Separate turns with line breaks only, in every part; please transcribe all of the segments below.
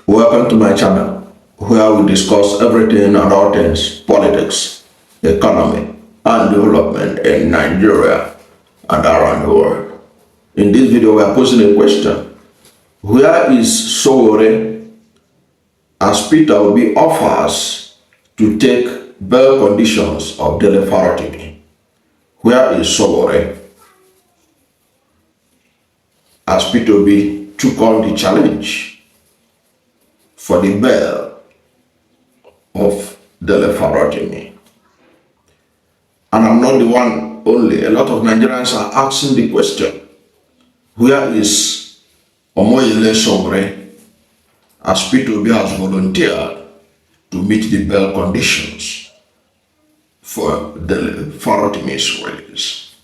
Welcome to my channel, where we discuss everything and all things politics, economy, and development in Nigeria and around the world. In this video, we are posing a question. Where is Sowore as Peter Obi offers to take bail conditions of Dele Farotimi? Where is Sowore as Peter Obi took on the challenge for the bail of Dele Farotimi? And I'm not the one only. A lot of Nigerians are asking the question, where is Omoyele Sowore as Peter Obi has volunteered to meet the bail conditions for Dele Farotimi's release?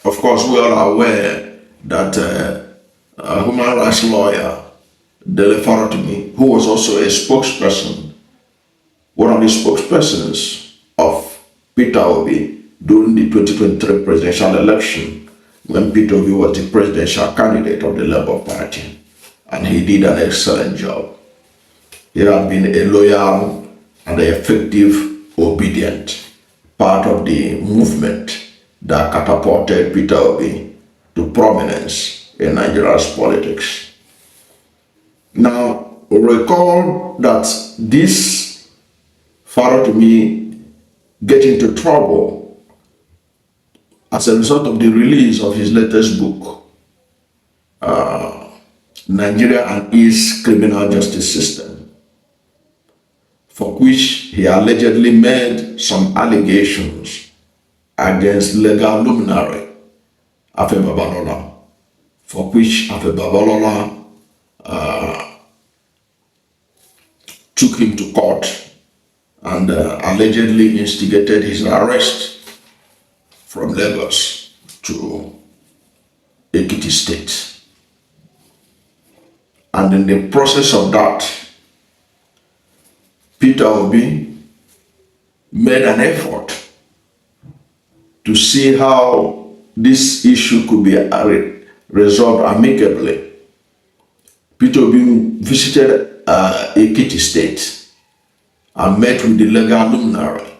Of course, we are aware that a human rights lawyer, Dele Farotimi, who was also a spokesperson, one of the spokespersons of Peter Obi during the 2023 presidential election, when Peter Obi was the presidential candidate of the Labour Party, and he did an excellent job. He had been a loyal and effective, obedient part of the movement that catapulted Peter Obi to prominence in Nigeria's politics. Now, recall that this Farotimi get into trouble as a result of the release of his latest book, Nigeria and its Criminal Justice System, for which he allegedly made some allegations against legal luminary Afe Babalola, for which Afe Babalola took him to court and allegedly instigated his arrest from Lagos to Ekiti State. And in the process of that, Peter Obi made an effort to see how this issue could be resolved amicably. Peter Obi visited Ekiti State and met with the legal luminary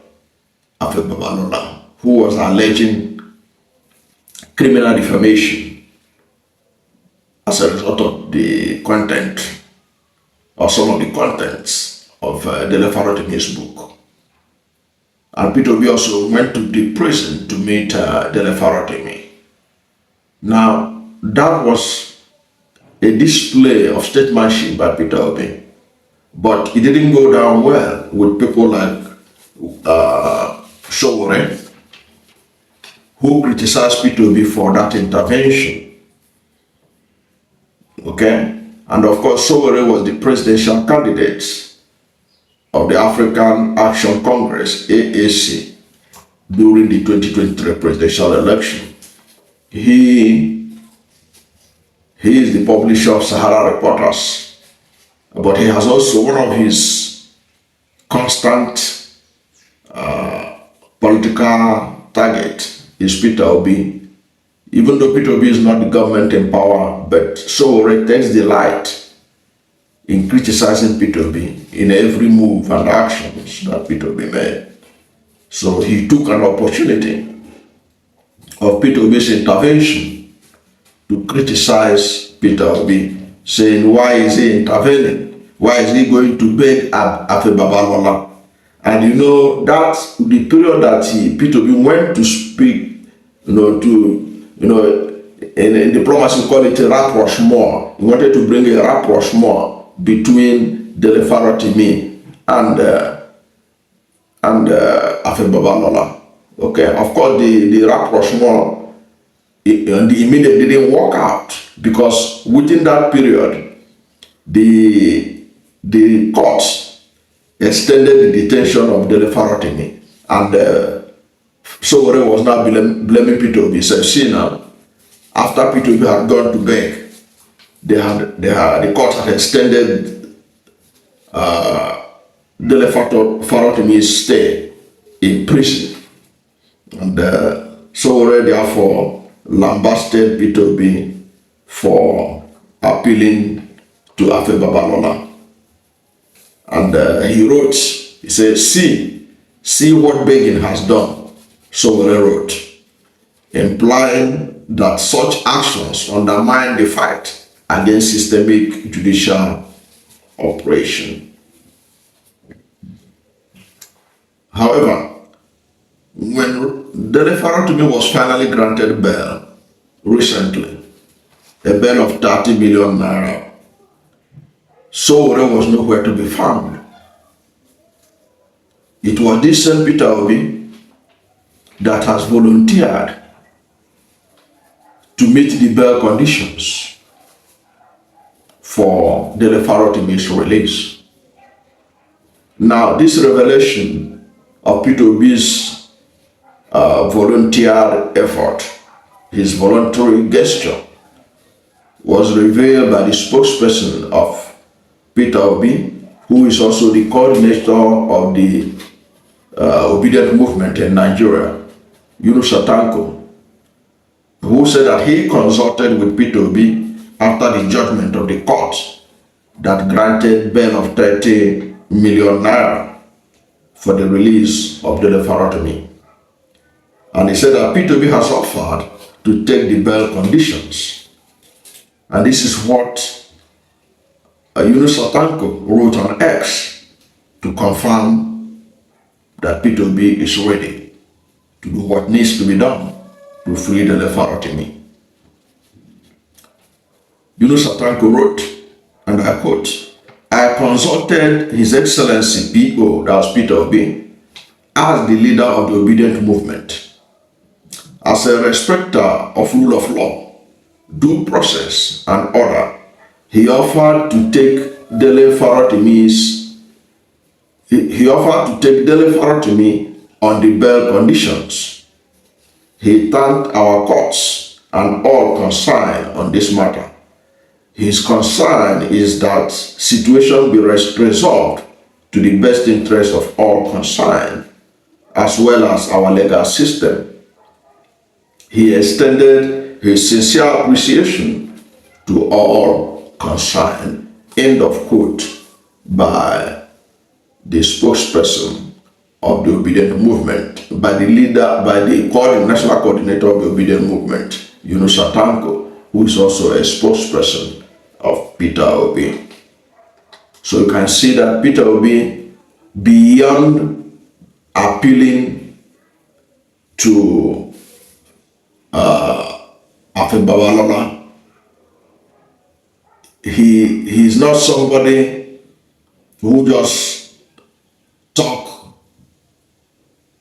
Afe Babalola, who was alleging criminal defamation as a result of the content or some of the contents of Dele Farotimi's book. And Peter Obi also went to the prison to meet Dele Farotimi. Now, that was a display of statesmanship by Peter Obi, but it didn't go down well with people like Sowore, who criticized Peter Obi for that intervention. Okay? And of course, Sowore was the presidential candidate of the African Action Congress, AAC, during the 2023 presidential election. He is the publisher of Sahara Reporters, but he has also one of his constant political target is Peter Obi. Even though Peter Obi is not the government in power, but Sowore takes delight in criticizing Peter Obi in every move and actions that Peter Obi made. So he took an opportunity of Peter Obi's intervention to criticize Peter Obi, saying, why is he intervening? Why is he going to beg Afe Babalola? And you know, that's the period that Peter Obi went to speak, in diplomacy we call it a rapprochement. He wanted to bring a rapprochement between Dele Farotimi and Afe Babalola. Okay, of course the rapprochement the immediate didn't work out, because within that period the courts extended the detention of Dele Farotimi, and Sowore was now blaming Peter Obi. So see now, after Peter Obi had gone to beg, the court had extended Dele Farotimi's stay in prison, and Sowore therefore lambasted Peter Obi for appealing to Afe Babalola And he wrote, he said, see what begging has done. Sowore wrote, implying that such actions undermine the fight against systemic judicial oppression. However, when Dele Farotimi was finally granted bail recently, a bail of 30 million naira, Sowore was nowhere to be found. It was this same Peter Obi that has volunteered to meet the bail conditions for Dele Farotimi's release. Now, this revelation of Peter Obi's volunteer effort, his voluntary gesture, was revealed by the spokesperson of Peter Obi, who is also the coordinator of the obedient movement in Nigeria, Yunus Atanko, who said that he consulted with Peter Obi after the judgment of the court that granted bail of 30 million naira for the release of Dele Farotimi. And he said that Peter Obi has offered to take the bail conditions. And this is what Yunus Atanko wrote on X to confirm that Peter Obi is ready to do what needs to be done to free Dele Farotimi. Yunus Atanko wrote, and I quote, I consulted His Excellency P.O., that was Peter Obi, as the leader of the obedient movement. As a respecter of rule of law, due process, and order, he offered to take Dele Farotimi on the bail conditions. He thanked our courts and all concerned on this matter. His concern is that situation be resolved to the best interest of all concerned, as well as our legal system. He extended his sincere appreciation to all concerned. End of quote by the spokesperson of the obedient movement, by the national coordinator of the obedient movement, Yunus Atanko, who is also a spokesperson of Peter Obi. So you can see that Peter Obi, beyond appealing to Afe Babalola, he's not somebody who just talk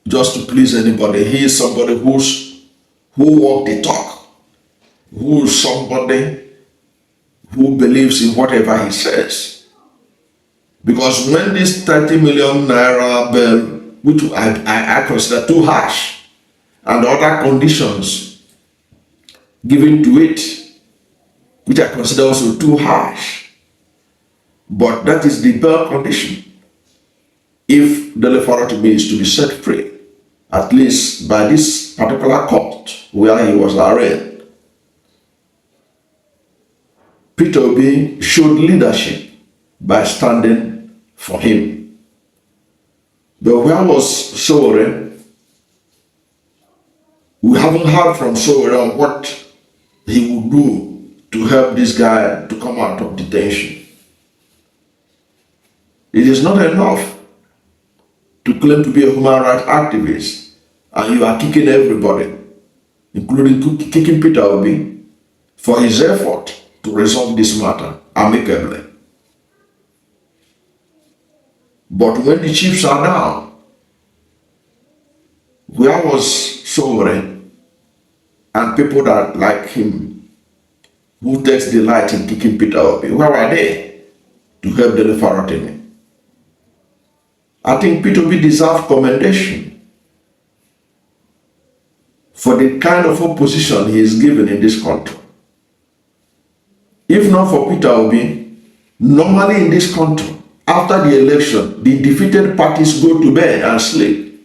just to please anybody. He is somebody who walk the talk, who is somebody who believes in whatever he says. Because when this 30 million naira bill, which I consider too harsh, and other conditions given to it, which I consider also too harsh, but that is the bail condition. If Dele Farotimi is to be set free, at least by this particular court where he was arraigned, Peter Obi showed leadership by standing for him. But where was Sowore? We haven't heard from Sowore on what he would do to help this guy to come out of detention. It is not enough to claim to be a human rights activist and you are kicking everybody, including kicking Peter Obi, for his effort to resolve this matter amicably. But when the chiefs are down, where was Sowore and people that like him, who takes delight in kicking Peter Obi? Where are they to help Dele Farotimi? I think Peter Obi deserves commendation for the kind of opposition he is given in this country. If not for Peter Obi, normally in this country, after the election, the defeated parties go to bed and sleep.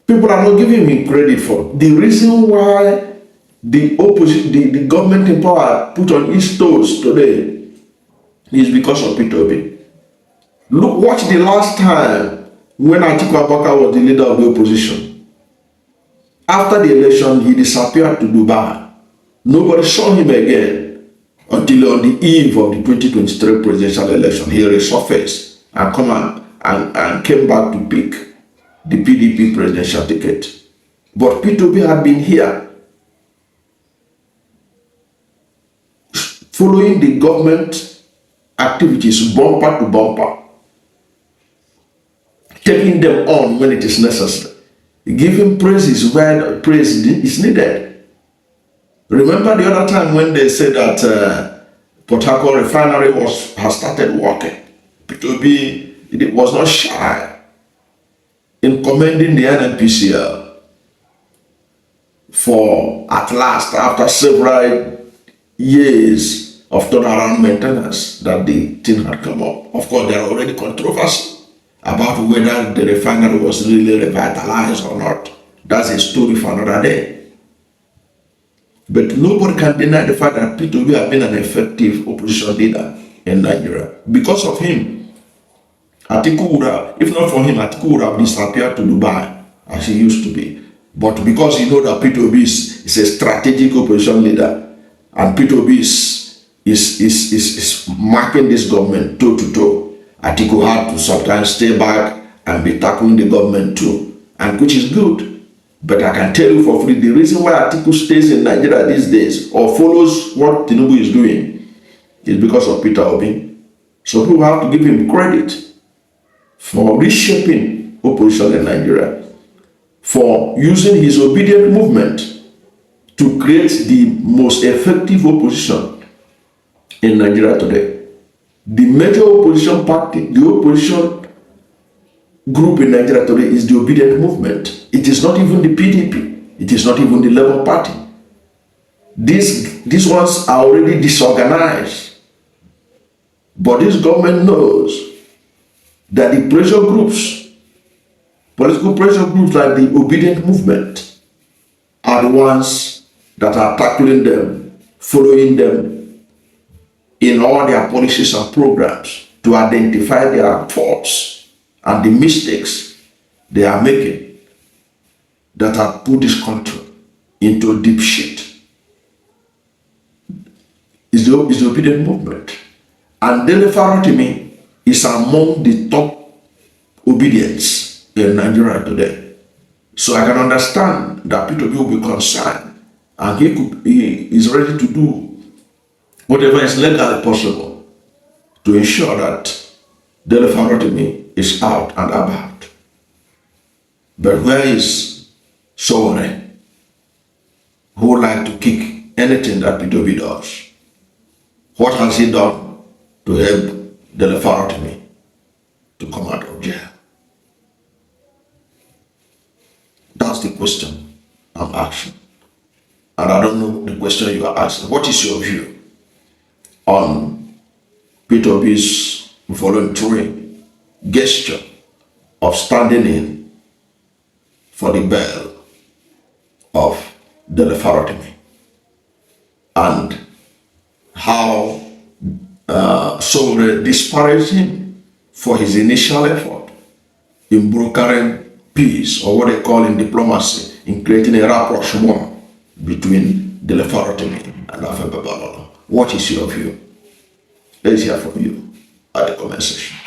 People are not giving him credit for the reason why the government in power put on its toes today is because of Peter Obi. Look, watch the last time when Atiku Abubakar was the leader of the opposition. After the election, he disappeared to Dubai. Nobody saw him again until on the eve of the 2023 presidential election. He resurfaced and came back to pick the PDP presidential ticket. But Peter Obi had been here following the government activities bumper to bumper, taking them on when it is necessary, giving praises where praise is needed. Remember the other time when they said that Port Harcourt refinery has started working? Peter Obi was not shy in commending the NNPCL for, at last, after several years of turnaround maintenance, that the thing had come up. Of course, there are already controversy about whether the refinery was really revitalized or not. That's a story for another day. But nobody can deny the fact that Peter Obi has been an effective opposition leader in Nigeria. Because of him, Atiku would have, if not for him, Atiku would have disappeared to Dubai as he used to be. But because you know that Peter Obi is a strategic opposition leader, and Peter Obi is marking this government toe to toe, Atiku had to sometimes stay back and be tackling the government too, and which is good. But I can tell you for free, the reason why Atiku stays in Nigeria these days or follows what Tinubu is doing is because of Peter Obi. So people have to give him credit for reshaping opposition in Nigeria, for using his obedient movement to create the most effective opposition in Nigeria today. The major opposition party, the opposition group in Nigeria today is the obedient movement. It is not even the PDP. It is not even the Labour Party. These ones are already disorganized. But this government knows that the pressure groups, political pressure groups like the obedient movement, are the ones that are tackling them, following them in all their policies and programs to identify their faults and the mistakes they are making that have put this country into a deep shit. Is the obedient movement. And Dele Farotimi is among the top obedience in Nigeria today. So I can understand that Peter Obi will be concerned, and he is ready to do whatever is legally possible to ensure that Dele Farotimi is out and about. But where is Sowore, who would like to kick anything that Peter Obi does? What has he done to help Dele Farotimi to come out of jail? That's the question I'm asking. And I don't know the question you are asking. What is your view on Peter Obi's voluntary gesture of standing in for the bail of Dele Farotimi, and how Sowore disparaged him for his initial effort in brokering peace, or what they call in diplomacy, in creating a rapprochement between Dele Farotimi and Afe Babalola? What is your view? Let's hear from you at the comment section.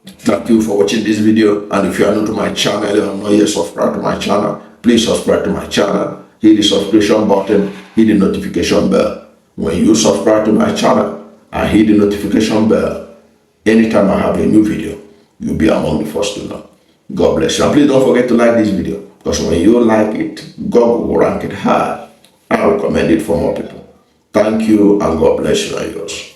Thank you for watching this video, and if you are new to my channel and are not yet subscribed to my channel, please subscribe to my channel, hit the subscription button, hit the notification bell. When you subscribe to my channel and hit the notification bell, anytime I have a new video, you'll be among the first to know. God bless you. And please don't forget to like this video, because when you like it, God will rank it high and recommend it for more people. Thank you, and God bless you and yours.